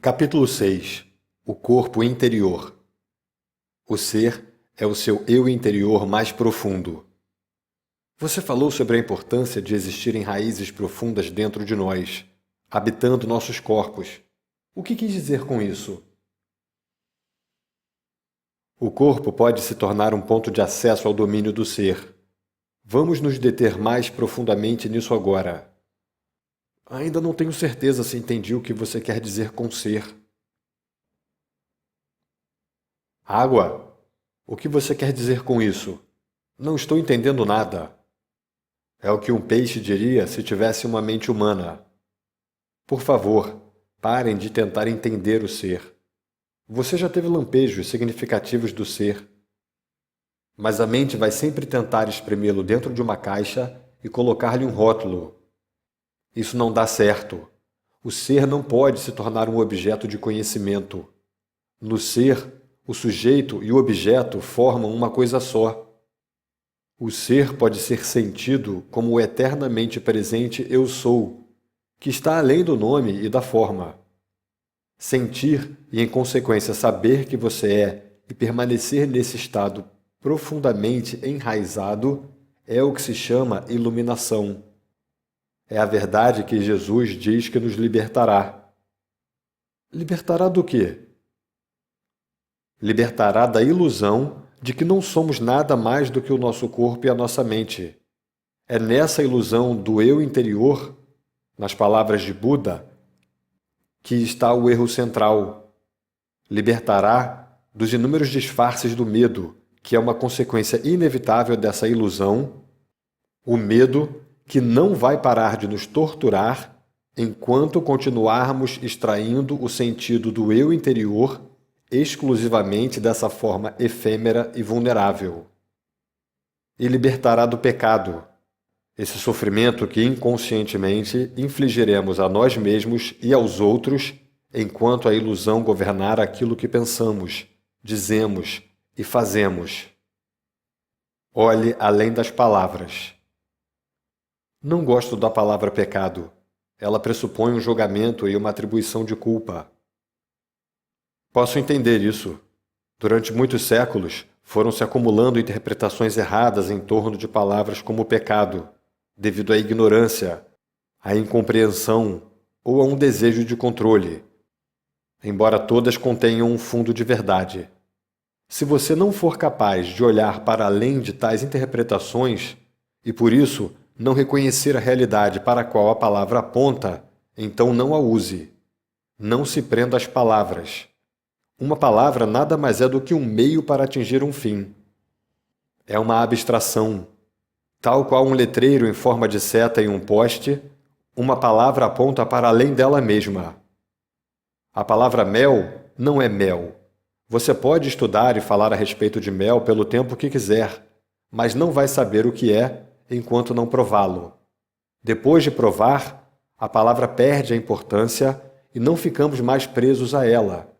Capítulo 6. O corpo interior. O ser é o seu eu interior mais profundo. Você falou sobre a importância de existirem raízes profundas dentro de nós, habitando nossos corpos. O que quis dizer com isso? O corpo pode se tornar um ponto de acesso ao domínio do ser. Vamos nos deter mais profundamente nisso agora. Ainda não tenho certeza se entendi o que você quer dizer com ser. Água? O que você quer dizer com isso? Não estou entendendo nada. É o que um peixe diria se tivesse uma mente humana. Por favor, parem de tentar entender o ser. Você já teve lampejos significativos do ser. Mas a mente vai sempre tentar espremê-lo dentro de uma caixa e colocar-lhe um rótulo. Isso não dá certo. O ser não pode se tornar um objeto de conhecimento. No ser, o sujeito e o objeto formam uma coisa só. O ser pode ser sentido como o eternamente presente Eu Sou, que está além do nome e da forma. Sentir e, em consequência, saber que você é e permanecer nesse estado profundamente enraizado é o que se chama iluminação. É a verdade que Jesus diz que nos libertará. Libertará do quê? Libertará da ilusão de que não somos nada mais do que o nosso corpo e a nossa mente. É nessa ilusão do eu interior, nas palavras de Buda, que está o erro central. Libertará dos inúmeros disfarces do medo, que é uma consequência inevitável dessa ilusão, o medo que não vai parar de nos torturar enquanto continuarmos extraindo o sentido do eu interior exclusivamente dessa forma efêmera e vulnerável. E libertará do pecado, esse sofrimento que inconscientemente infligiremos a nós mesmos e aos outros enquanto a ilusão governar aquilo que pensamos, dizemos e fazemos. Olhe além das palavras. Não gosto da palavra pecado. Ela pressupõe um julgamento e uma atribuição de culpa. Posso entender isso. Durante muitos séculos, foram se acumulando interpretações erradas em torno de palavras como pecado, devido à ignorância, à incompreensão ou a um desejo de controle, embora todas contenham um fundo de verdade. Se você não for capaz de olhar para além de tais interpretações, e por isso não reconhecer a realidade para a qual a palavra aponta, então não a use. Não se prenda às palavras. Uma palavra nada mais é do que um meio para atingir um fim. É uma abstração. Tal qual um letreiro em forma de seta em um poste, uma palavra aponta para além dela mesma. A palavra mel não é mel. Você pode estudar e falar a respeito de mel pelo tempo que quiser, mas não vai saber o que é enquanto não prová-lo. Depois de provar, a palavra perde a importância e não ficamos mais presos a ela.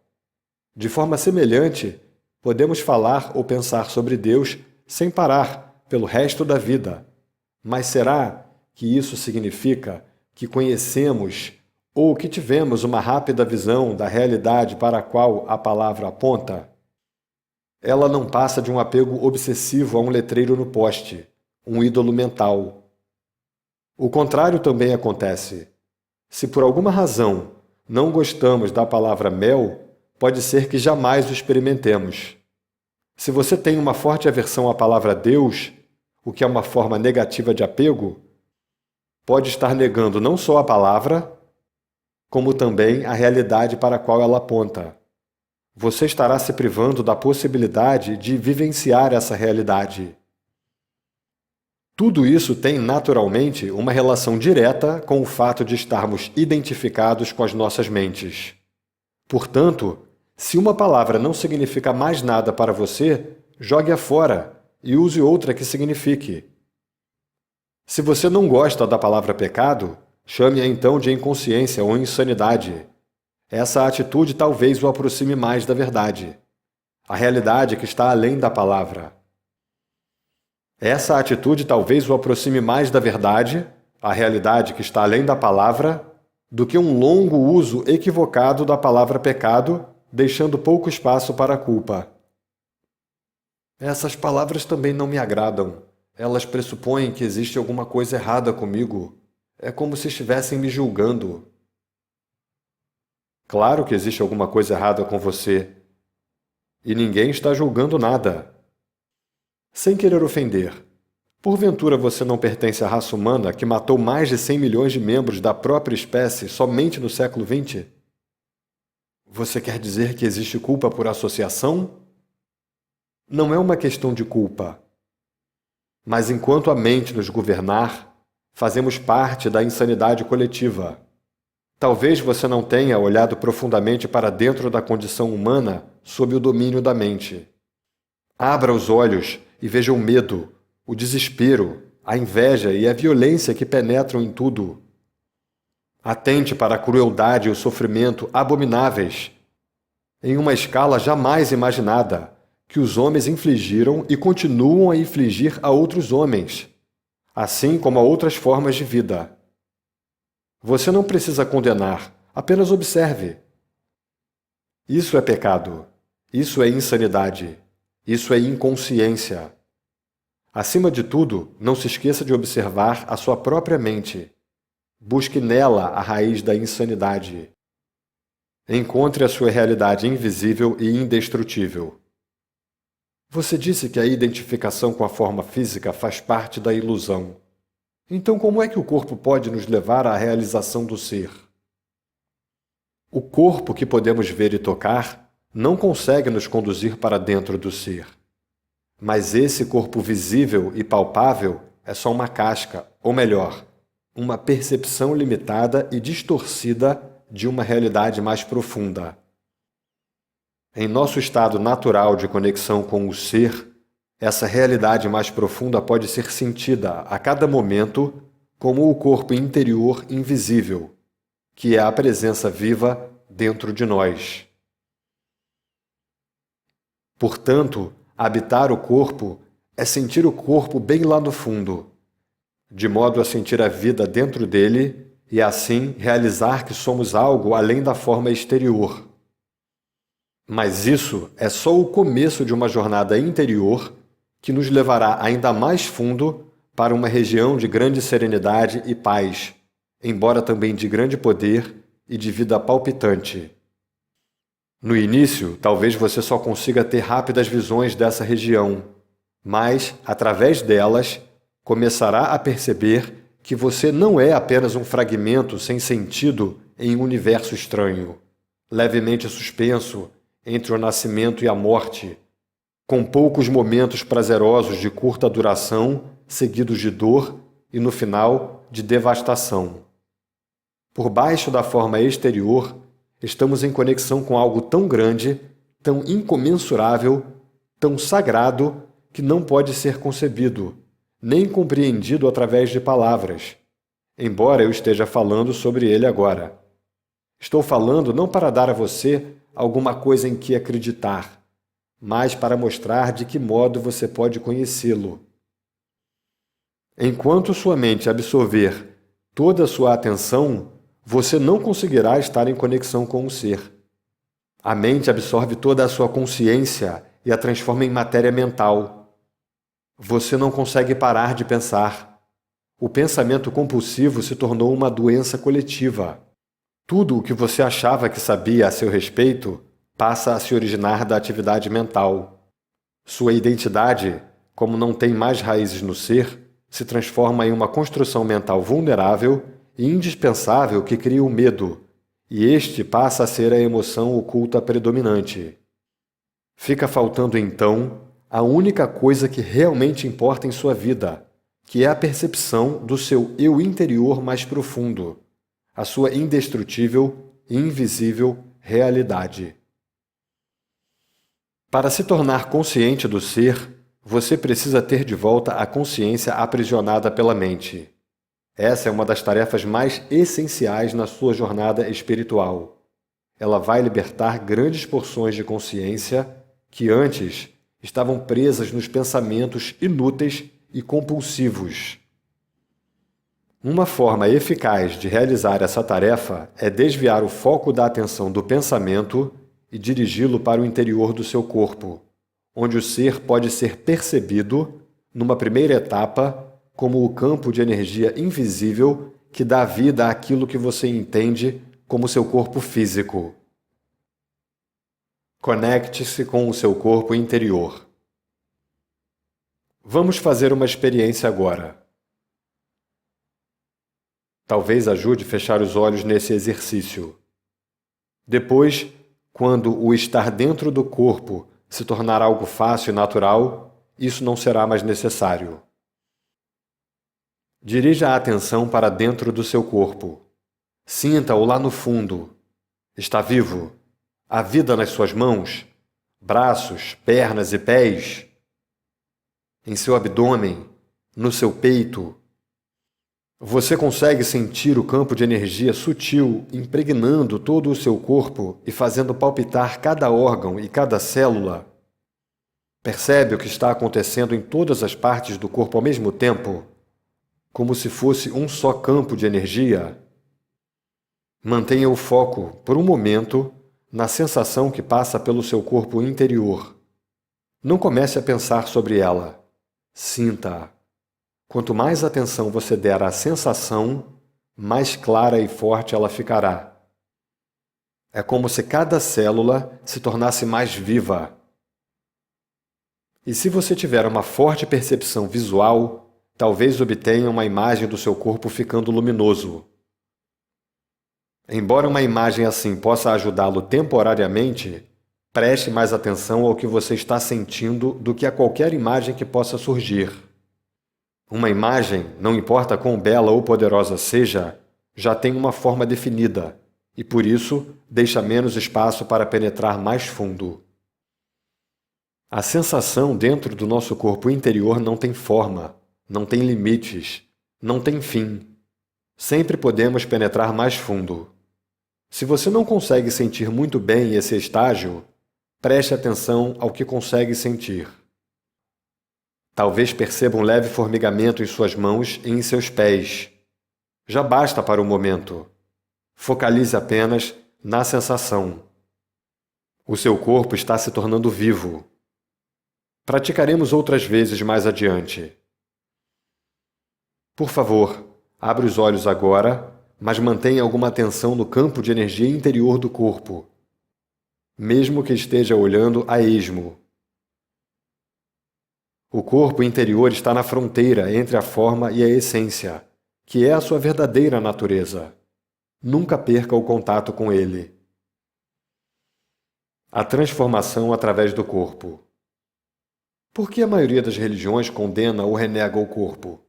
De forma semelhante, podemos falar ou pensar sobre Deus sem parar pelo resto da vida. Mas será que isso significa que conhecemos ou que tivemos uma rápida visão da realidade para a qual a palavra aponta? Ela não passa de um apego obsessivo a um letreiro no poste, um ídolo mental. O contrário também acontece. Se por alguma razão não gostamos da palavra mel, pode ser que jamais o experimentemos. Se você tem uma forte aversão à palavra Deus, o que é uma forma negativa de apego, pode estar negando não só a palavra, como também a realidade para a qual ela aponta. Você estará se privando da possibilidade de vivenciar essa realidade. Tudo isso tem, naturalmente, uma relação direta com o fato de estarmos identificados com as nossas mentes. Portanto, se uma palavra não significa mais nada para você, jogue-a fora e use outra que signifique. Se você não gosta da palavra pecado, chame-a então de inconsciência ou insanidade. Essa atitude talvez o aproxime mais da verdade, a realidade que está além da palavra. Essa atitude talvez o aproxime mais da verdade, a realidade que está além da palavra, do que um longo uso equivocado da palavra pecado, deixando pouco espaço para a culpa. Essas palavras também não me agradam. Elas pressupõem que existe alguma coisa errada comigo. É como se estivessem me julgando. Claro que existe alguma coisa errada com você. E ninguém está julgando nada. Sem querer ofender, porventura você não pertence à raça humana que matou mais de 100 milhões de membros da própria espécie somente no século XX? Você quer dizer que existe culpa por associação? Não é uma questão de culpa. Mas enquanto a mente nos governar, fazemos parte da insanidade coletiva. Talvez você não tenha olhado profundamente para dentro da condição humana sob o domínio da mente. Abra os olhos e veja o medo, o desespero, a inveja e a violência que penetram em tudo. Atente para a crueldade e o sofrimento abomináveis, em uma escala jamais imaginada, que os homens infligiram e continuam a infligir a outros homens, assim como a outras formas de vida. Você não precisa condenar, apenas observe. Isso é pecado. Isso é insanidade. Isso é inconsciência. Acima de tudo, não se esqueça de observar a sua própria mente. Busque nela a raiz da insanidade. Encontre a sua realidade invisível e indestrutível. Você disse que a identificação com a forma física faz parte da ilusão. Então, como é que o corpo pode nos levar à realização do ser? O corpo que podemos ver e tocar não consegue nos conduzir para dentro do ser. Mas esse corpo visível e palpável é só uma casca, ou melhor, uma percepção limitada e distorcida de uma realidade mais profunda. Em nosso estado natural de conexão com o ser, essa realidade mais profunda pode ser sentida a cada momento como o corpo interior invisível, que é a presença viva dentro de nós. Portanto, habitar o corpo é sentir o corpo bem lá no fundo, de modo a sentir a vida dentro dele e assim realizar que somos algo além da forma exterior. Mas isso é só o começo de uma jornada interior que nos levará ainda mais fundo para uma região de grande serenidade e paz, embora também de grande poder e de vida palpitante. No início, talvez você só consiga ter rápidas visões dessa região, mas, através delas, começará a perceber que você não é apenas um fragmento sem sentido em um universo estranho, levemente suspenso entre o nascimento e a morte, com poucos momentos prazerosos de curta duração, seguidos de dor e, no final, de devastação. Por baixo da forma exterior, estamos em conexão com algo tão grande, tão incomensurável, tão sagrado, que não pode ser concebido, nem compreendido através de palavras, embora eu esteja falando sobre ele agora. Estou falando não para dar a você alguma coisa em que acreditar, mas para mostrar de que modo você pode conhecê-lo. Enquanto sua mente absorver toda a sua atenção, você não conseguirá estar em conexão com o ser. A mente absorve toda a sua consciência e a transforma em matéria mental. Você não consegue parar de pensar. O pensamento compulsivo se tornou uma doença coletiva. Tudo o que você achava que sabia a seu respeito passa a se originar da atividade mental. Sua identidade, como não tem mais raízes no ser, se transforma em uma construção mental vulnerável e indispensável que cria o medo, e este passa a ser a emoção oculta predominante. Fica faltando, então, a única coisa que realmente importa em sua vida, que é a percepção do seu eu interior mais profundo, a sua indestrutível e invisível realidade. Para se tornar consciente do ser, você precisa ter de volta a consciência aprisionada pela mente. Essa é uma das tarefas mais essenciais na sua jornada espiritual. Ela vai libertar grandes porções de consciência que antes estavam presas nos pensamentos inúteis e compulsivos. Uma forma eficaz de realizar essa tarefa é desviar o foco da atenção do pensamento e dirigi-lo para o interior do seu corpo, onde o ser pode ser percebido, numa primeira etapa, como o campo de energia invisível que dá vida àquilo que você entende como seu corpo físico. Conecte-se com o seu corpo interior. Vamos fazer uma experiência agora. Talvez ajude a fechar os olhos nesse exercício. Depois, quando o estar dentro do corpo se tornar algo fácil e natural, isso não será mais necessário. Dirija a atenção para dentro do seu corpo. Sinta-o lá no fundo. Está vivo? Há vida nas suas mãos, braços, pernas e pés? Em seu abdômen, no seu peito? Você consegue sentir o campo de energia sutil impregnando todo o seu corpo e fazendo palpitar cada órgão e cada célula? Percebe o que está acontecendo em todas as partes do corpo ao mesmo tempo? Como se fosse um só campo de energia? Mantenha o foco, por um momento, na sensação que passa pelo seu corpo interior. Não comece a pensar sobre ela. Sinta-a. Quanto mais atenção você der à sensação, mais clara e forte ela ficará. É como se cada célula se tornasse mais viva. E se você tiver uma forte percepção visual, talvez obtenha uma imagem do seu corpo ficando luminoso. Embora uma imagem assim possa ajudá-lo temporariamente, preste mais atenção ao que você está sentindo do que a qualquer imagem que possa surgir. Uma imagem, não importa quão bela ou poderosa seja, já tem uma forma definida e, por isso, deixa menos espaço para penetrar mais fundo. A sensação dentro do nosso corpo interior não tem forma, não tem limites, não tem fim. Sempre podemos penetrar mais fundo. Se você não consegue sentir muito bem esse estágio, preste atenção ao que consegue sentir. Talvez perceba um leve formigamento em suas mãos e em seus pés. Já basta para o momento. Focalize apenas na sensação. O seu corpo está se tornando vivo. Praticaremos outras vezes mais adiante. Por favor, abra os olhos agora, mas mantenha alguma atenção no campo de energia interior do corpo, mesmo que esteja olhando a esmo. O corpo interior está na fronteira entre a forma e a essência, que é a sua verdadeira natureza. Nunca perca o contato com ele. A transformação através do corpo. Por que a maioria das religiões condena ou renega o corpo?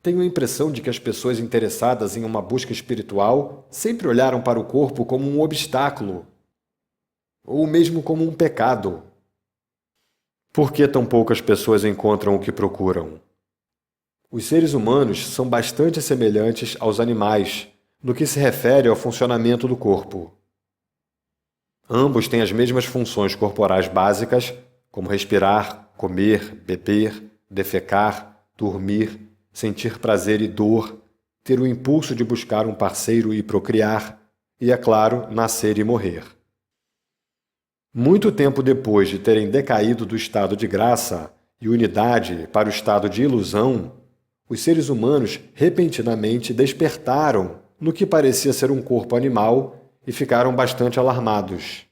Tenho a impressão de que as pessoas interessadas em uma busca espiritual sempre olharam para o corpo como um obstáculo, ou mesmo como um pecado. Por que tão poucas pessoas encontram o que procuram? Os seres humanos são bastante semelhantes aos animais no que se refere ao funcionamento do corpo. Ambos têm as mesmas funções corporais básicas, como respirar, comer, beber, defecar, dormir, sentir prazer e dor, ter o impulso de buscar um parceiro e procriar, e, é claro, nascer e morrer. Muito tempo depois de terem decaído do estado de graça e unidade para o estado de ilusão, os seres humanos repentinamente despertaram no que parecia ser um corpo animal e ficaram bastante alarmados.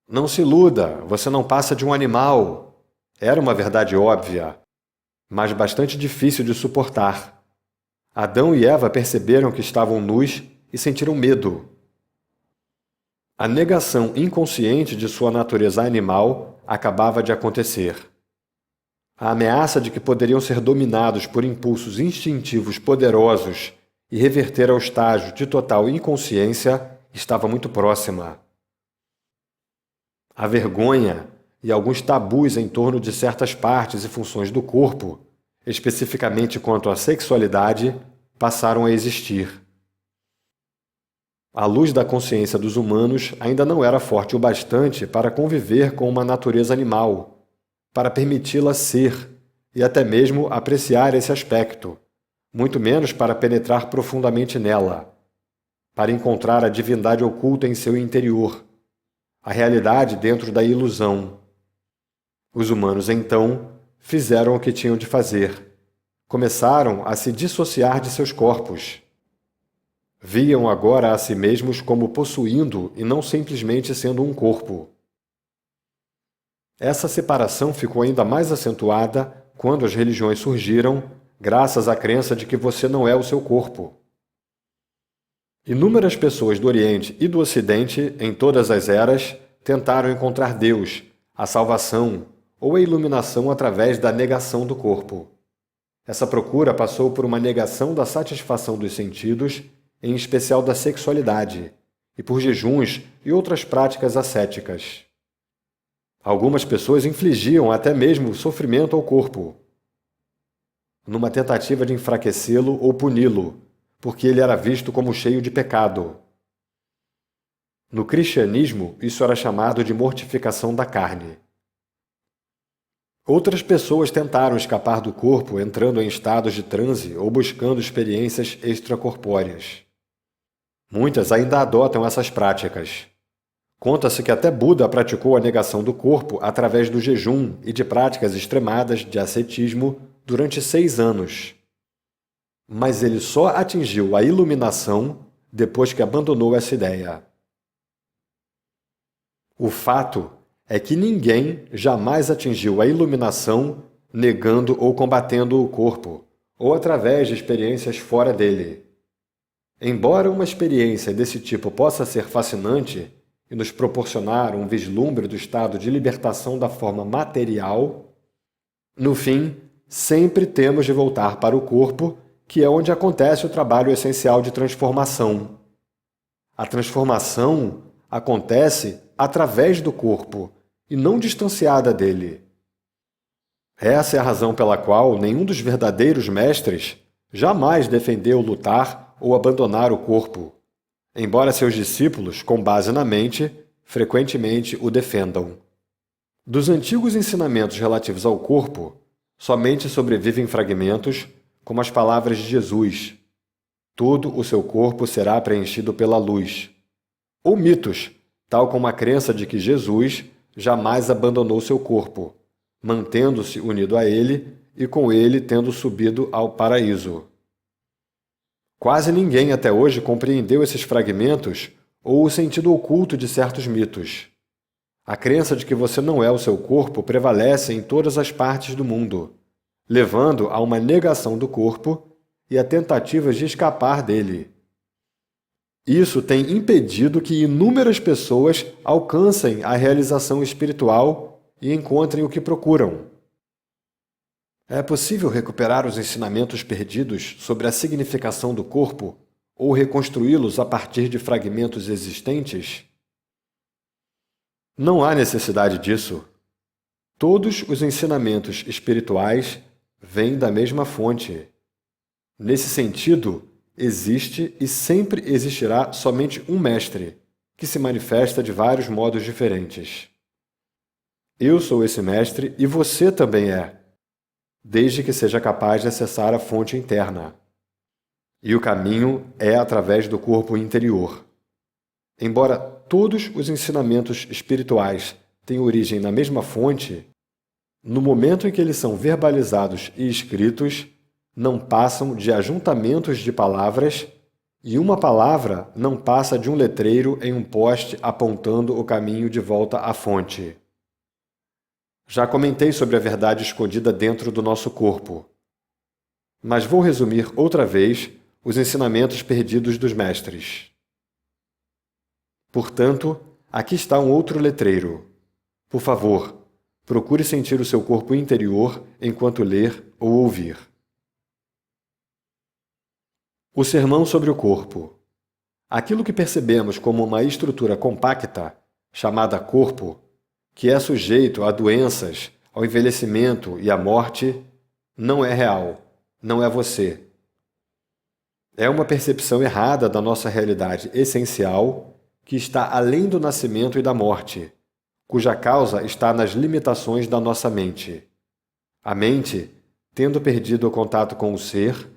Não se iluda, você não passa de um animal. Era uma verdade óbvia, mas bastante difícil de suportar. Adão e Eva perceberam que estavam nus e sentiram medo. A negação inconsciente de sua natureza animal acabava de acontecer. A ameaça de que poderiam ser dominados por impulsos instintivos poderosos e reverter ao estágio de total inconsciência estava muito próxima. A vergonha e alguns tabus em torno de certas partes e funções do corpo, especificamente quanto à sexualidade, passaram a existir. A luz da consciência dos humanos ainda não era forte o bastante para conviver com uma natureza animal, para permiti-la ser e até mesmo apreciar esse aspecto, muito menos para penetrar profundamente nela, para encontrar a divindade oculta em seu interior, a realidade dentro da ilusão. Os humanos, então, fizeram o que tinham de fazer. Começaram a se dissociar de seus corpos. Viam agora a si mesmos como possuindo e não simplesmente sendo um corpo. Essa separação ficou ainda mais acentuada quando as religiões surgiram, graças à crença de que você não é o seu corpo. Inúmeras pessoas do Oriente e do Ocidente, em todas as eras, tentaram encontrar Deus, a salvação ou a iluminação através da negação do corpo. Essa procura passou por uma negação da satisfação dos sentidos, em especial da sexualidade, e por jejuns e outras práticas ascéticas. Algumas pessoas infligiam até mesmo sofrimento ao corpo, numa tentativa de enfraquecê-lo ou puni-lo, porque ele era visto como cheio de pecado. No cristianismo, isso era chamado de mortificação da carne. Outras pessoas tentaram escapar do corpo entrando em estados de transe ou buscando experiências extracorpóreas. Muitas ainda adotam essas práticas. Conta-se que até Buda praticou a negação do corpo através do jejum e de práticas extremadas de ascetismo durante 6 anos. Mas ele só atingiu a iluminação depois que abandonou essa ideia. O fato é que ninguém jamais atingiu a iluminação negando ou combatendo o corpo, ou através de experiências fora dele. Embora uma experiência desse tipo possa ser fascinante e nos proporcionar um vislumbre do estado de libertação da forma material, no fim, sempre temos de voltar para o corpo, que é onde acontece o trabalho essencial de transformação. A transformação acontece através do corpo e não distanciada dele. Essa é a razão pela qual nenhum dos verdadeiros mestres jamais defendeu lutar ou abandonar o corpo, embora seus discípulos, com base na mente, frequentemente o defendam. Dos antigos ensinamentos relativos ao corpo, somente sobrevivem fragmentos, como as palavras de Jesus: todo o seu corpo será preenchido pela luz. Ou mitos, tal como a crença de que Jesus jamais abandonou seu corpo, mantendo-se unido a ele e com ele tendo subido ao paraíso. Quase ninguém até hoje compreendeu esses fragmentos ou o sentido oculto de certos mitos. A crença de que você não é o seu corpo prevalece em todas as partes do mundo, levando a uma negação do corpo e a tentativas de escapar dele. Isso tem impedido que inúmeras pessoas alcancem a realização espiritual e encontrem o que procuram. É possível recuperar os ensinamentos perdidos sobre a significação do corpo ou reconstruí-los a partir de fragmentos existentes? Não há necessidade disso. Todos os ensinamentos espirituais vêm da mesma fonte. Nesse sentido, existe e sempre existirá somente um mestre, que se manifesta de vários modos diferentes. Eu sou esse mestre e você também é, desde que seja capaz de acessar a fonte interna. E o caminho é através do corpo interior. Embora todos os ensinamentos espirituais tenham origem na mesma fonte, no momento em que eles são verbalizados e escritos, não passam de ajuntamentos de palavras, e uma palavra não passa de um letreiro em um poste apontando o caminho de volta à fonte. Já comentei sobre a verdade escondida dentro do nosso corpo, mas vou resumir outra vez os ensinamentos perdidos dos mestres. Portanto, aqui está um outro letreiro. Por favor, procure sentir o seu corpo interior enquanto ler ou ouvir. O sermão sobre o corpo. Aquilo que percebemos como uma estrutura compacta, chamada corpo, que é sujeito a doenças, ao envelhecimento e à morte, não é real, não é você. É uma percepção errada da nossa realidade essencial que está além do nascimento e da morte, cuja causa está nas limitações da nossa mente. A mente, tendo perdido o contato com o ser,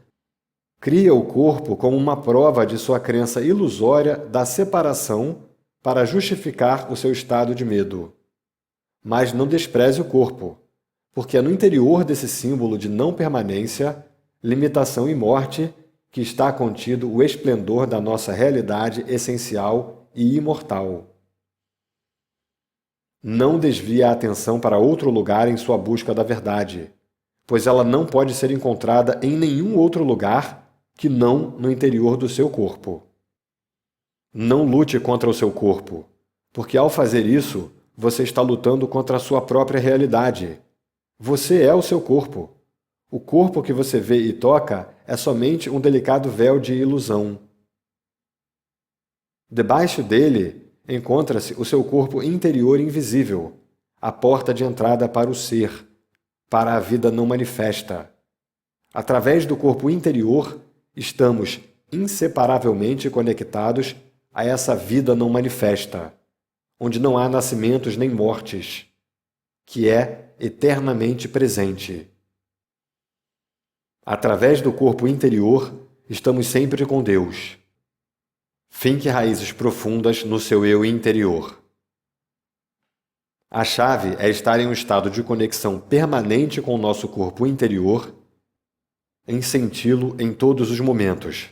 Cria o corpo como uma prova de sua crença ilusória da separação para justificar o seu estado de medo. Mas não despreze o corpo, porque é no interior desse símbolo de não permanência, limitação e morte que está contido o esplendor da nossa realidade essencial e imortal. Não desvie a atenção para outro lugar em sua busca da verdade, pois ela não pode ser encontrada em nenhum outro lugar que não no interior do seu corpo. Não lute contra o seu corpo, porque ao fazer isso, você está lutando contra a sua própria realidade. Você é o seu corpo. O corpo que você vê e toca é somente um delicado véu de ilusão. Debaixo dele encontra-se o seu corpo interior invisível, a porta de entrada para o ser, para a vida não manifesta. Através do corpo interior, estamos inseparavelmente conectados a essa vida não manifesta, onde não há nascimentos nem mortes, que é eternamente presente. Através do corpo interior, estamos sempre com Deus. Finque raízes profundas no seu eu interior. A chave é estar em um estado de conexão permanente com o nosso corpo interior, em senti-lo em todos os momentos.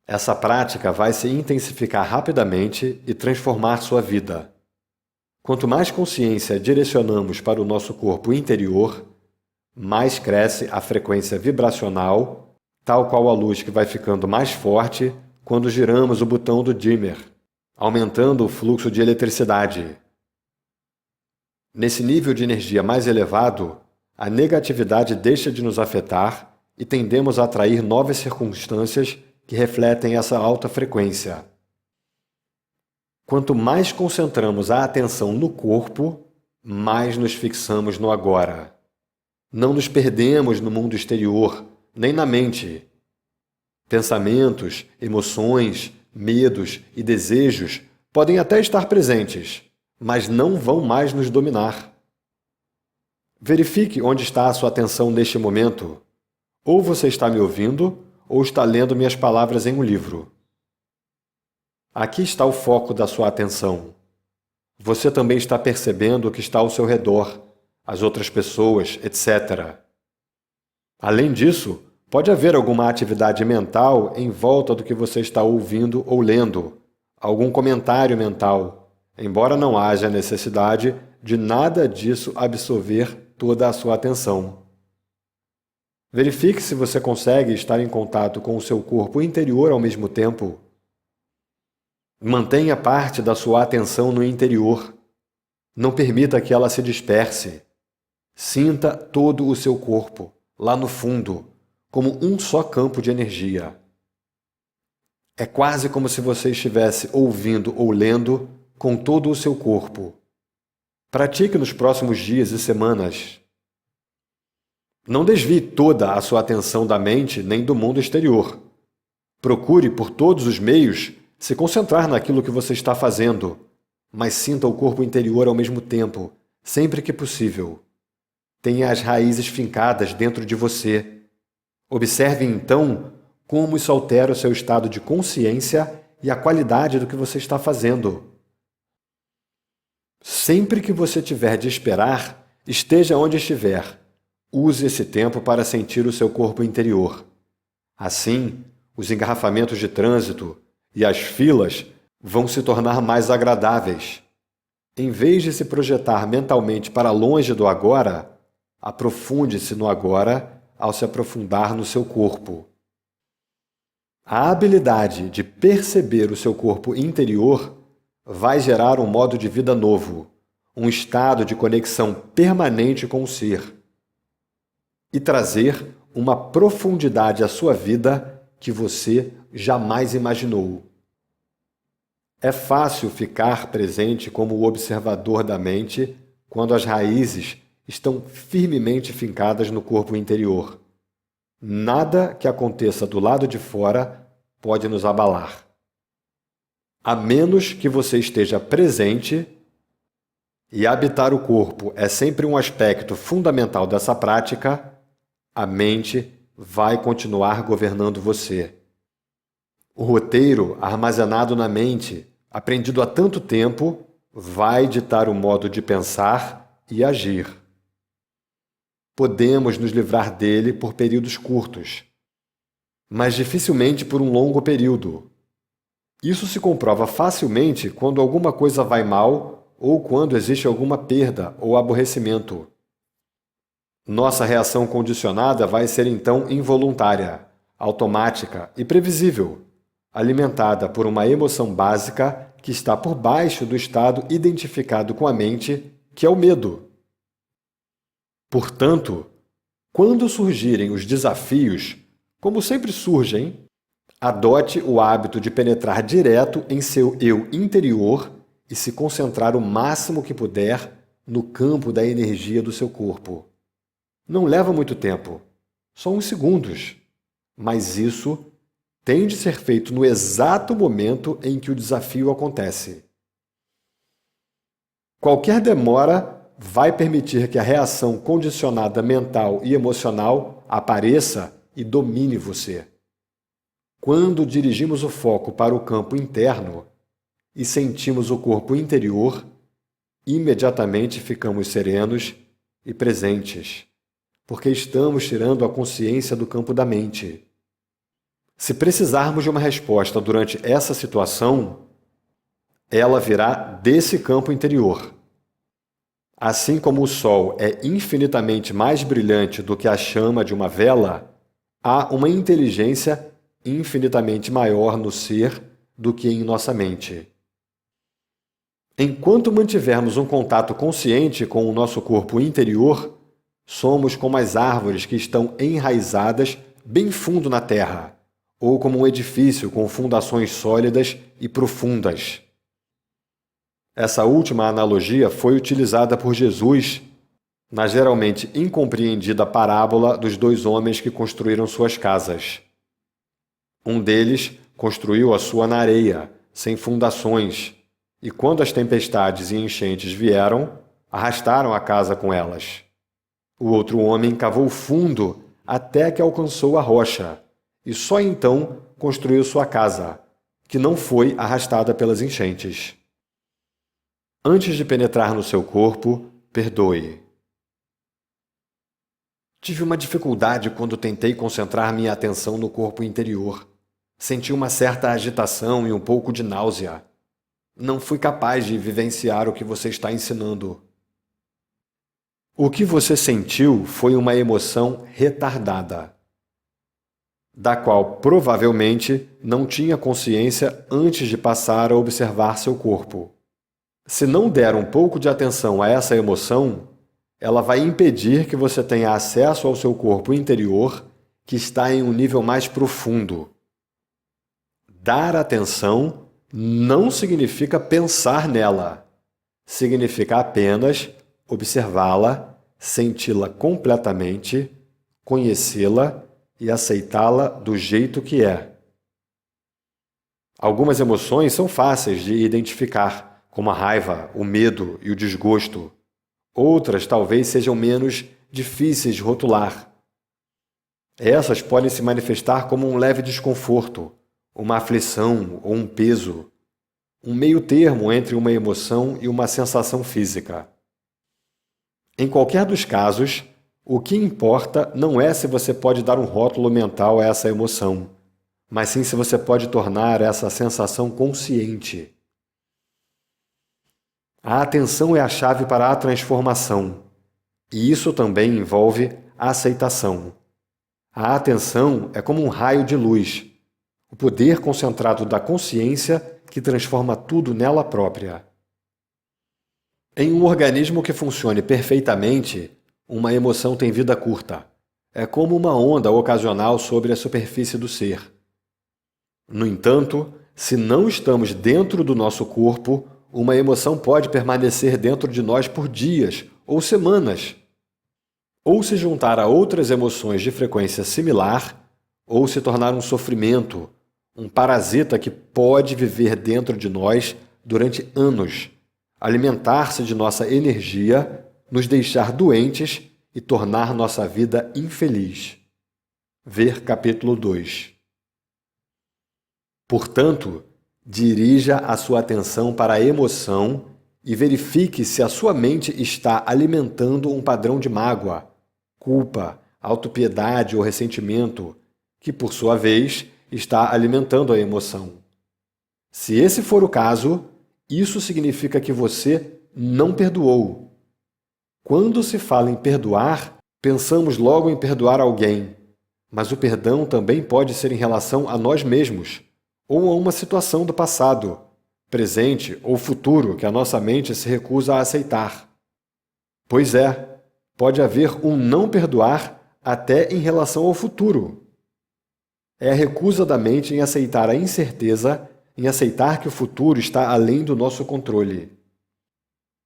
Essa prática vai se intensificar rapidamente e transformar sua vida. Quanto mais consciência direcionamos para o nosso corpo interior, mais cresce a frequência vibracional, tal qual a luz que vai ficando mais forte quando giramos o botão do dimmer, aumentando o fluxo de eletricidade. Nesse nível de energia mais elevado, a negatividade deixa de nos afetar e tendemos a atrair novas circunstâncias que refletem essa alta frequência. Quanto mais concentramos a atenção no corpo, mais nos fixamos no agora. Não nos perdemos no mundo exterior, nem na mente. Pensamentos, emoções, medos e desejos podem até estar presentes, mas não vão mais nos dominar. Verifique onde está a sua atenção neste momento. Ou você está me ouvindo, ou está lendo minhas palavras em um livro. Aqui está o foco da sua atenção. Você também está percebendo o que está ao seu redor, as outras pessoas, etc. Além disso, pode haver alguma atividade mental em volta do que você está ouvindo ou lendo, algum comentário mental, embora não haja necessidade de nada disso absorver toda a sua atenção. Verifique se você consegue estar em contato com o seu corpo interior ao mesmo tempo. Mantenha parte da sua atenção no interior. Não permita que ela se disperse. Sinta todo o seu corpo, lá no fundo, como um só campo de energia. É quase como se você estivesse ouvindo ou lendo com todo o seu corpo. Pratique nos próximos dias e semanas. Não desvie toda a sua atenção da mente nem do mundo exterior. Procure, por todos os meios, se concentrar naquilo que você está fazendo, mas sinta o corpo interior ao mesmo tempo, sempre que possível. Tenha as raízes fincadas dentro de você. Observe, então, como isso altera o seu estado de consciência e a qualidade do que você está fazendo. Sempre que você tiver de esperar, esteja onde estiver. Use esse tempo para sentir o seu corpo interior. Assim, os engarrafamentos de trânsito e as filas vão se tornar mais agradáveis. Em vez de se projetar mentalmente para longe do agora, aprofunde-se no agora ao se aprofundar no seu corpo. A habilidade de perceber o seu corpo interior vai gerar um modo de vida novo, um estado de conexão permanente com o ser, e trazer uma profundidade à sua vida que você jamais imaginou. É fácil ficar presente como o observador da mente quando as raízes estão firmemente fincadas no corpo interior. Nada que aconteça do lado de fora pode nos abalar. A menos que você esteja presente, e habitar o corpo é sempre um aspecto fundamental dessa prática, a mente vai continuar governando você. O roteiro armazenado na mente, aprendido há tanto tempo, vai ditar o modo de pensar e agir. Podemos nos livrar dele por períodos curtos, mas dificilmente por um longo período. Isso se comprova facilmente quando alguma coisa vai mal ou quando existe alguma perda ou aborrecimento. Nossa reação condicionada vai ser então involuntária, automática e previsível, alimentada por uma emoção básica que está por baixo do estado identificado com a mente, que é o medo. Portanto, quando surgirem os desafios, como sempre surgem, adote o hábito de penetrar direto em seu eu interior e se concentrar o máximo que puder no campo da energia do seu corpo. Não leva muito tempo, só uns segundos, mas isso tem de ser feito no exato momento em que o desafio acontece. Qualquer demora vai permitir que a reação condicionada mental e emocional apareça e domine você. Quando dirigimos o foco para o campo interno e sentimos o corpo interior, imediatamente ficamos serenos e presentes, porque estamos tirando a consciência do campo da mente. Se precisarmos de uma resposta durante essa situação, ela virá desse campo interior. Assim como o Sol é infinitamente mais brilhante do que a chama de uma vela, há uma inteligência infinitamente maior no ser do que em nossa mente. Enquanto mantivermos um contato consciente com o nosso corpo interior, somos como as árvores que estão enraizadas bem fundo na terra, ou como um edifício com fundações sólidas e profundas. Essa última analogia foi utilizada por Jesus na geralmente incompreendida parábola dos dois homens que construíram suas casas. Um deles construiu a sua na areia, sem fundações, e quando as tempestades e enchentes vieram, arrastaram a casa com elas. O outro homem cavou fundo até que alcançou a rocha, e só então construiu sua casa, que não foi arrastada pelas enchentes. Antes de penetrar no seu corpo, perdoe. Tive uma dificuldade quando tentei concentrar minha atenção no corpo interior. Senti uma certa agitação e um pouco de náusea. Não fui capaz de vivenciar o que você está ensinando. O que você sentiu foi uma emoção retardada, da qual provavelmente não tinha consciência antes de passar a observar seu corpo. Se não der um pouco de atenção a essa emoção, ela vai impedir que você tenha acesso ao seu corpo interior, que está em um nível mais profundo. Dar atenção não significa pensar nela. Significa apenas observá-la, senti-la completamente, conhecê-la e aceitá-la do jeito que é. Algumas emoções são fáceis de identificar, como a raiva, o medo e o desgosto. Outras talvez sejam menos difíceis de rotular. Essas podem se manifestar como um leve desconforto, uma aflição ou um peso, um meio termo entre uma emoção e uma sensação física. Em qualquer dos casos, o que importa não é se você pode dar um rótulo mental a essa emoção, mas sim se você pode tornar essa sensação consciente. A atenção é a chave para a transformação, e isso também envolve a aceitação. A atenção é como um raio de luz, o poder concentrado da consciência que transforma tudo nela própria. Em um organismo que funcione perfeitamente, uma emoção tem vida curta. É como uma onda ocasional sobre a superfície do ser. No entanto, se não estamos dentro do nosso corpo, uma emoção pode permanecer dentro de nós por dias ou semanas, ou se juntar a outras emoções de frequência similar, ou se tornar um sofrimento, um parasita que pode viver dentro de nós durante anos, alimentar-se de nossa energia, nos deixar doentes e tornar nossa vida infeliz. Ver capítulo 2. Portanto, dirija a sua atenção para a emoção e verifique se a sua mente está alimentando um padrão de mágoa, culpa, autopiedade ou ressentimento, que, por sua vez, está alimentando a emoção. Se esse for o caso, isso significa que você não perdoou. Quando se fala em perdoar, pensamos logo em perdoar alguém, mas o perdão também pode ser em relação a nós mesmos, ou a uma situação do passado, presente ou futuro que a nossa mente se recusa a aceitar. Pois é, pode haver um não perdoar até em relação ao futuro. É a recusa da mente em aceitar a incerteza, em aceitar que o futuro está além do nosso controle.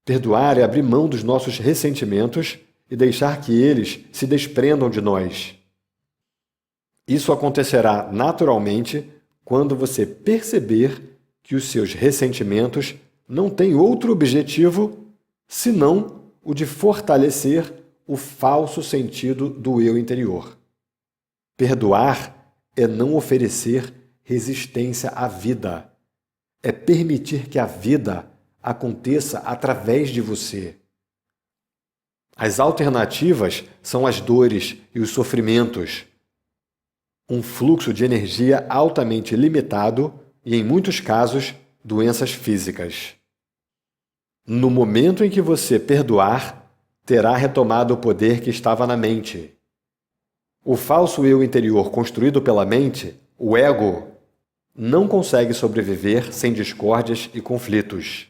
Perdoar é abrir mão dos nossos ressentimentos e deixar que eles se desprendam de nós. Isso acontecerá naturalmente quando você perceber que os seus ressentimentos não têm outro objetivo senão o de fortalecer o falso sentido do eu interior. Perdoar é não oferecer resistência à vida. É permitir que a vida aconteça através de você. As alternativas são as dores e os sofrimentos. Um fluxo de energia altamente limitado e, em muitos casos, doenças físicas. No momento em que você perdoar, terá retomado o poder que estava na mente. O falso eu interior construído pela mente, o ego, não consegue sobreviver sem discórdias e conflitos.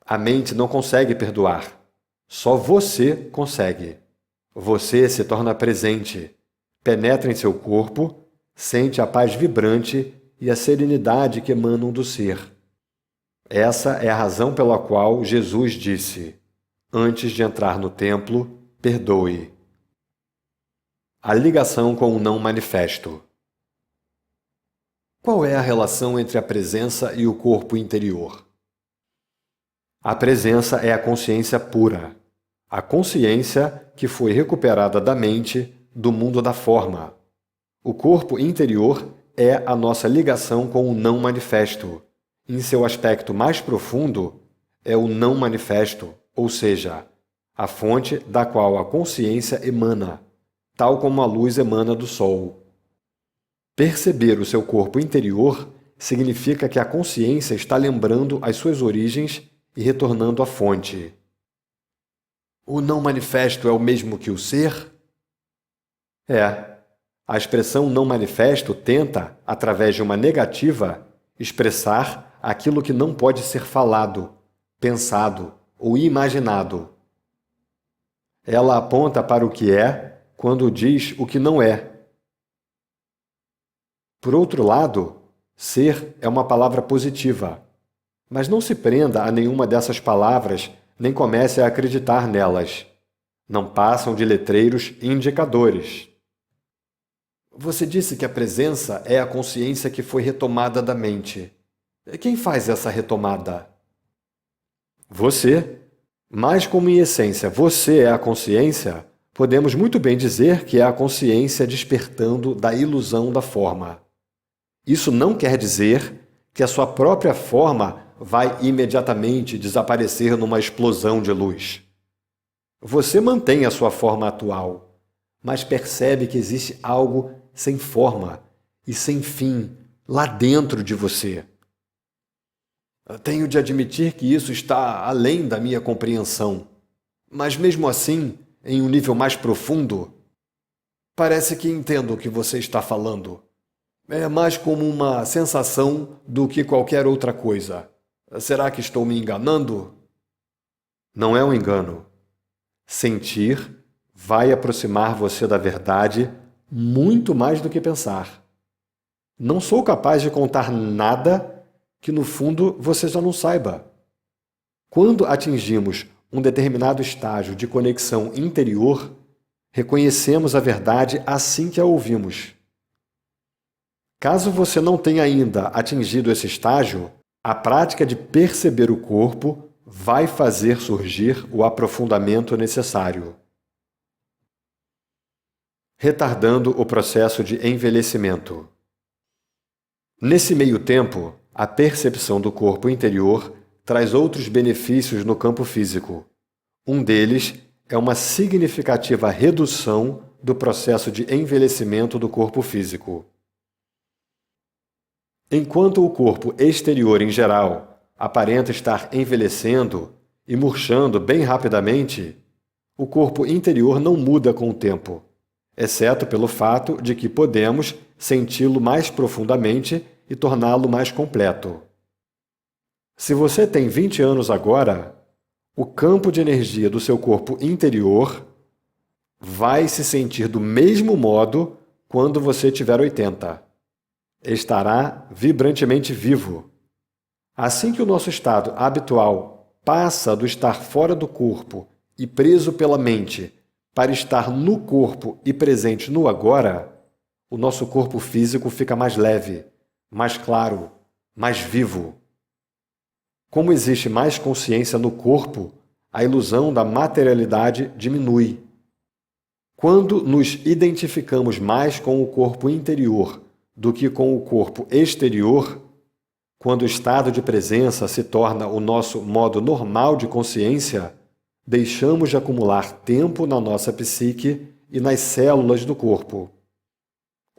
A mente não consegue perdoar. Só você consegue. Você se torna presente, penetra em seu corpo, sente a paz vibrante e a serenidade que emanam do ser. Essa é a razão pela qual Jesus disse: antes de entrar no templo, perdoe. A ligação com o não manifesto. Qual é a relação entre a presença e o corpo interior? A presença é a consciência pura, a consciência que foi recuperada da mente, do mundo da forma. O corpo interior é a nossa ligação com o não manifesto. Em seu aspecto mais profundo, é o não manifesto, ou seja, a fonte da qual a consciência emana, tal como a luz emana do sol. Perceber o seu corpo interior significa que a consciência está lembrando as suas origens e retornando à fonte. O não manifesto é o mesmo que o ser? É. A expressão não manifesto tenta, através de uma negativa, expressar aquilo que não pode ser falado, pensado ou imaginado. Ela aponta para o que é quando diz o que não é. Por outro lado, ser é uma palavra positiva, mas não se prenda a nenhuma dessas palavras nem comece a acreditar nelas. Não passam de letreiros e indicadores. Você disse que a presença é a consciência que foi retomada da mente. Quem faz essa retomada? Você. Mas como em essência você é a consciência, podemos muito bem dizer que é a consciência despertando da ilusão da forma. Isso não quer dizer que a sua própria forma vai imediatamente desaparecer numa explosão de luz. Você mantém a sua forma atual, mas percebe que existe algo sem forma e sem fim lá dentro de você. Tenho de admitir que isso está além da minha compreensão, mas mesmo assim, em um nível mais profundo, parece que entendo o que você está falando. É mais como uma sensação do que qualquer outra coisa. Será que estou me enganando? Não é um engano. Sentir vai aproximar você da verdade muito mais do que pensar. Não sou capaz de contar nada que, no fundo, você já não saiba. Quando atingimos um determinado estágio de conexão interior, reconhecemos a verdade assim que a ouvimos. Caso você não tenha ainda atingido esse estágio, a prática de perceber o corpo vai fazer surgir o aprofundamento necessário. retardando o processo de envelhecimento. Nesse meio tempo, a percepção do corpo interior traz outros benefícios no campo físico. Um deles é uma significativa redução do processo de envelhecimento do corpo físico. Enquanto o corpo exterior em geral aparenta estar envelhecendo e murchando bem rapidamente, o corpo interior não muda com o tempo, exceto pelo fato de que podemos senti-lo mais profundamente e torná-lo mais completo. Se você tem 20 anos agora, o campo de energia do seu corpo interior vai se sentir do mesmo modo quando você tiver 80. Estará vibrantemente vivo. Assim que o nosso estado habitual passa do estar fora do corpo e preso pela mente para estar no corpo e presente no agora, o nosso corpo físico fica mais leve, mais claro, mais vivo. Como existe mais consciência no corpo, a ilusão da materialidade diminui. Quando nos identificamos mais com o corpo interior do que com o corpo exterior, quando o estado de presença se torna o nosso modo normal de consciência, deixamos de acumular tempo na nossa psique e nas células do corpo.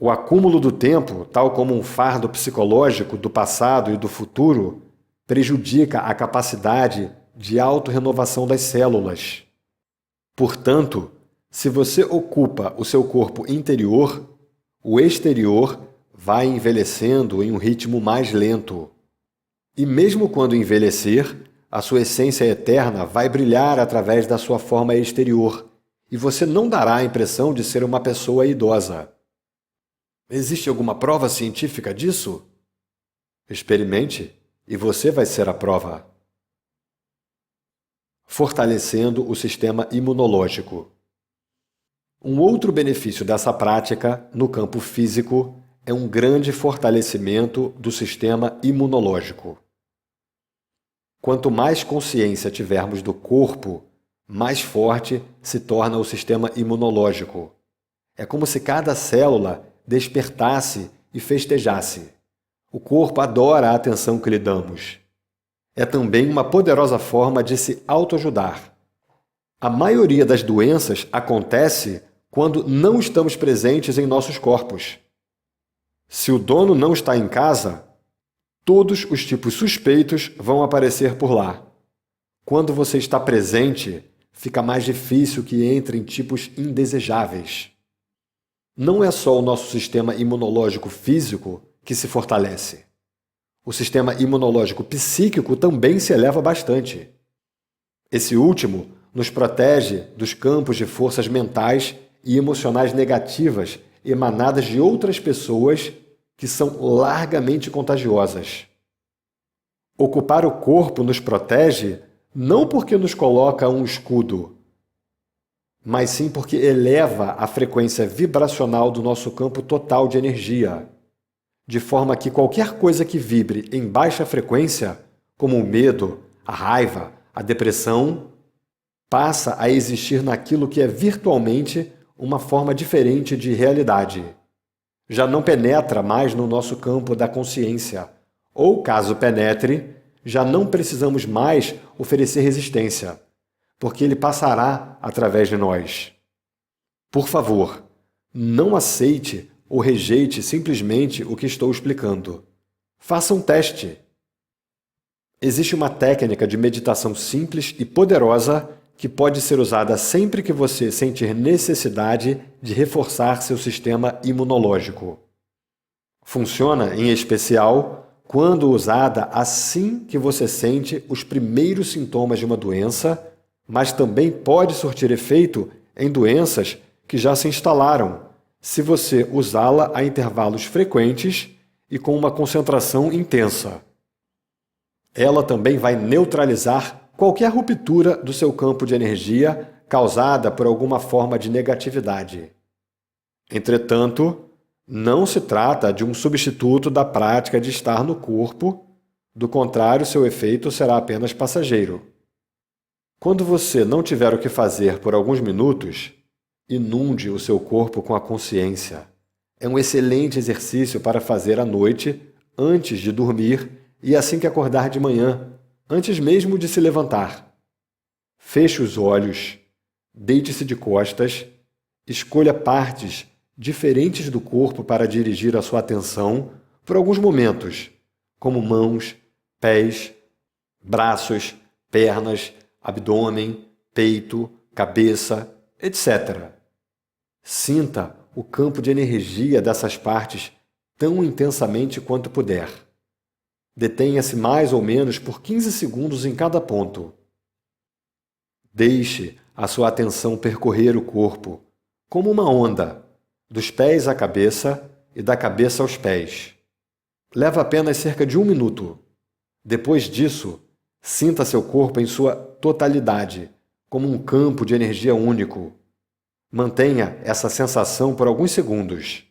O acúmulo do tempo, tal como um fardo psicológico do passado e do futuro, prejudica a capacidade de autorrenovação das células. Portanto, se você ocupa o seu corpo interior, o exterior vai envelhecendo em um ritmo mais lento. E mesmo quando envelhecer, a sua essência eterna vai brilhar através da sua forma exterior, e você não dará a impressão de ser uma pessoa idosa. Existe alguma prova científica disso? Experimente e você vai ser a prova. Fortalecendo o sistema imunológico. Um outro benefício dessa prática, no campo físico, é um grande fortalecimento do sistema imunológico. Quanto mais consciência tivermos do corpo, mais forte se torna o sistema imunológico. É como se cada célula despertasse e festejasse. O corpo adora a atenção que lhe damos. É também uma poderosa forma de se autoajudar. A maioria das doenças acontece quando não estamos presentes em nossos corpos. Se o dono não está em casa, todos os tipos suspeitos vão aparecer por lá. Quando você está presente, fica mais difícil que entrem tipos indesejáveis. Não é só o nosso sistema imunológico físico que se fortalece. O sistema imunológico psíquico também se eleva bastante. Esse último nos protege dos campos de forças mentais e emocionais negativas emanadas de outras pessoas que são largamente contagiosas. Ocupar o corpo nos protege não porque nos coloca um escudo, mas sim porque eleva a frequência vibracional do nosso campo total de energia, de forma que qualquer coisa que vibre em baixa frequência, como o medo, a raiva, a depressão, passa a existir naquilo que é virtualmente uma forma diferente de realidade. Já não penetra mais no nosso campo da consciência, ou, caso penetre, já não precisamos mais oferecer resistência, porque ele passará através de nós. Por favor, não aceite ou rejeite simplesmente o que estou explicando. Faça um teste. Existe uma técnica de meditação simples e poderosa que pode ser usada sempre que você sentir necessidade de reforçar seu sistema imunológico. Funciona, em especial, quando usada assim que você sente os primeiros sintomas de uma doença, mas também pode surtir efeito em doenças que já se instalaram, se você usá-la a intervalos frequentes e com uma concentração intensa. Ela também vai neutralizar qualquer ruptura do seu campo de energia causada por alguma forma de negatividade. Entretanto, não se trata de um substituto da prática de estar no corpo, do contrário, seu efeito será apenas passageiro. Quando você não tiver o que fazer por alguns minutos, Inunde o seu corpo com a consciência. É um excelente exercício para fazer à noite, antes de dormir e assim que acordar de manhã, antes mesmo de se levantar. Feche os olhos, deite-se de costas, escolha partes diferentes do corpo para dirigir a sua atenção por alguns momentos, como mãos, pés, braços, pernas, abdômen, peito, cabeça, etc. Sinta o campo de energia dessas partes tão intensamente quanto puder. Detenha-se mais ou menos por 15 segundos em cada ponto. Deixe a sua atenção percorrer o corpo, como uma onda, dos pés à cabeça e da cabeça aos pés. Leva apenas cerca de 1 minuto. Depois disso, sinta seu corpo em sua totalidade, como um campo de energia único. Mantenha essa sensação por alguns segundos.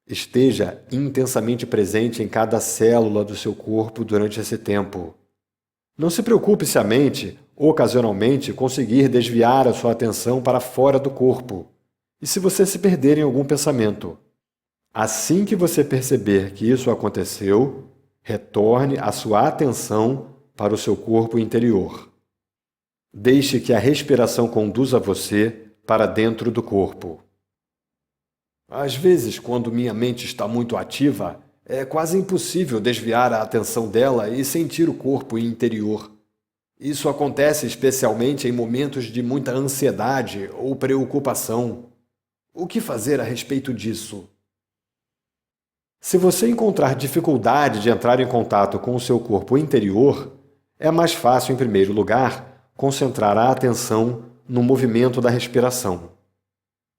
Esteja intensamente presente em cada célula do seu corpo durante esse tempo. Não se preocupe se a mente, ocasionalmente, conseguir desviar a sua atenção para fora do corpo, e se você se perder em algum pensamento. Assim que você perceber que isso aconteceu, retorne a sua atenção para o seu corpo interior. Deixe que a respiração conduza você para dentro do corpo. Às vezes, quando minha mente está muito ativa, é quase impossível desviar a atenção dela e sentir o corpo interior. Isso acontece especialmente em momentos de muita ansiedade ou preocupação. O que fazer a respeito disso? Se você encontrar dificuldade de entrar em contato com o seu corpo interior, é mais fácil, em primeiro lugar, concentrar a atenção no movimento da respiração.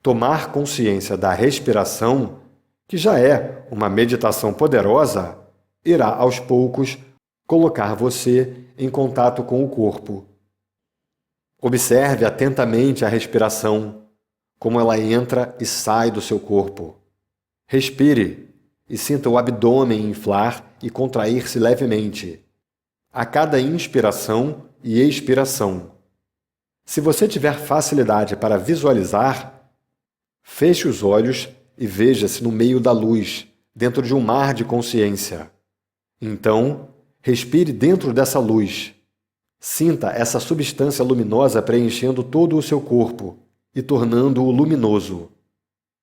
Tomar consciência da respiração, que já é uma meditação poderosa, irá aos poucos colocar você em contato com o corpo. Observe atentamente a respiração, como ela entra e sai do seu corpo. Respire e sinta o abdômen inflar e contrair-se levemente, a cada inspiração e expiração. Se você tiver facilidade para visualizar, feche os olhos e veja-se no meio da luz, dentro de um mar de consciência. Então, respire dentro dessa luz. Sinta essa substância luminosa preenchendo todo o seu corpo e tornando-o luminoso.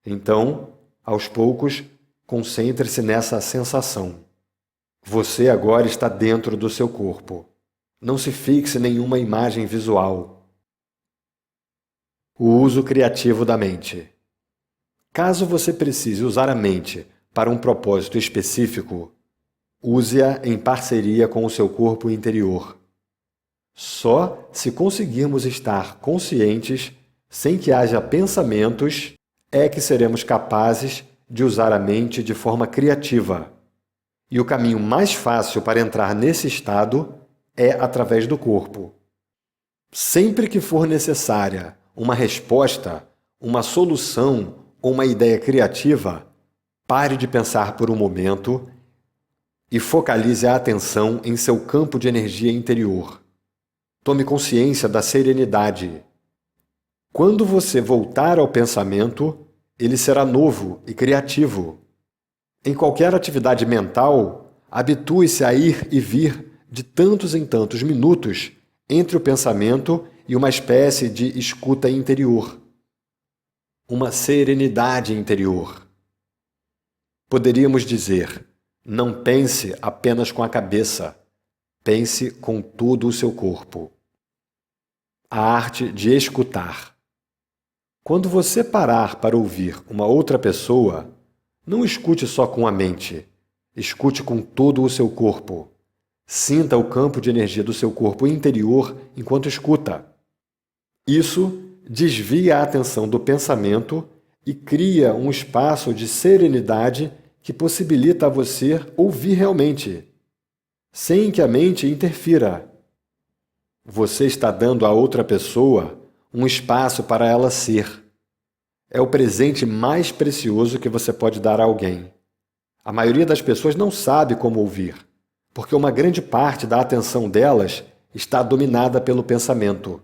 Então, aos poucos, concentre-se nessa sensação. Você agora está dentro do seu corpo. Não se fixe em nenhuma imagem visual. O uso criativo da mente. Caso você precise usar a mente para um propósito específico, use-a em parceria com o seu corpo interior. Só se conseguirmos estar conscientes, sem que haja pensamentos, é que seremos capazes de usar a mente de forma criativa. E o caminho mais fácil para entrar nesse estado é através do corpo. Sempre que for necessária uma resposta, uma solução ou uma ideia criativa, pare de pensar por um momento e focalize a atenção em seu campo de energia interior. Tome consciência da serenidade. Quando você voltar ao pensamento, ele será novo e criativo. Em qualquer atividade mental, habitue-se a ir e vir de tantos em tantos minutos entre o pensamento e uma espécie de escuta interior. Uma serenidade interior. Poderíamos dizer, não pense apenas com a cabeça, pense com todo o seu corpo. A arte de escutar. Quando você parar para ouvir uma outra pessoa, não escute só com a mente, escute com todo o seu corpo. Sinta o campo de energia do seu corpo interior enquanto escuta. Isso desvia a atenção do pensamento e cria um espaço de serenidade que possibilita a você ouvir realmente, sem que a mente interfira. Você está dando a outra pessoa um espaço para ela ser. É o presente mais precioso que você pode dar a alguém. A maioria das pessoas não sabe como ouvir, porque uma grande parte da atenção delas está dominada pelo pensamento.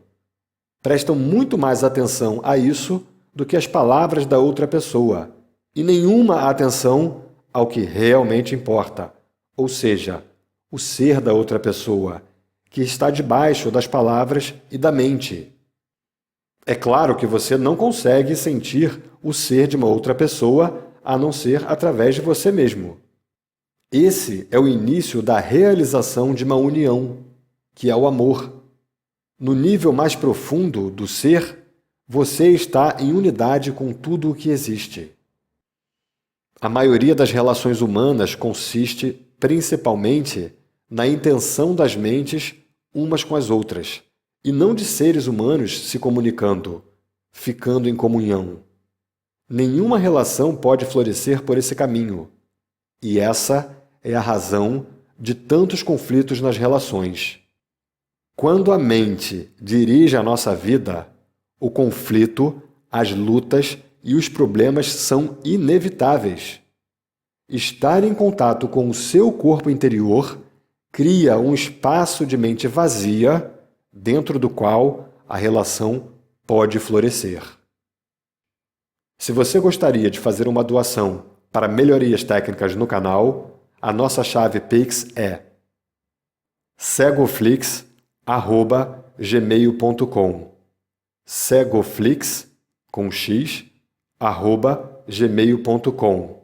Prestam muito mais atenção a isso do que as palavras da outra pessoa e nenhuma atenção ao que realmente importa, ou seja, o ser da outra pessoa, que está debaixo das palavras e da mente. É claro que você não consegue sentir o ser de uma outra pessoa a não ser através de você mesmo. Esse é o início da realização de uma união, que é o amor. No nível mais profundo do ser, você está em unidade com tudo o que existe. A maioria das relações humanas consiste, principalmente, na intenção das mentes umas com as outras, e não de seres humanos se comunicando, ficando em comunhão. Nenhuma relação pode florescer por esse caminho, e essa é a razão de tantos conflitos nas relações. Quando a mente dirige a nossa vida, o conflito, as lutas e os problemas são inevitáveis. Estar em contato com o seu corpo interior cria um espaço de mente vazia dentro do qual a relação pode florescer. Se você gostaria de fazer uma doação para melhorias técnicas no canal, a nossa chave Pix é cegoflix@gmail.com cegoflix, com x, @gmail.com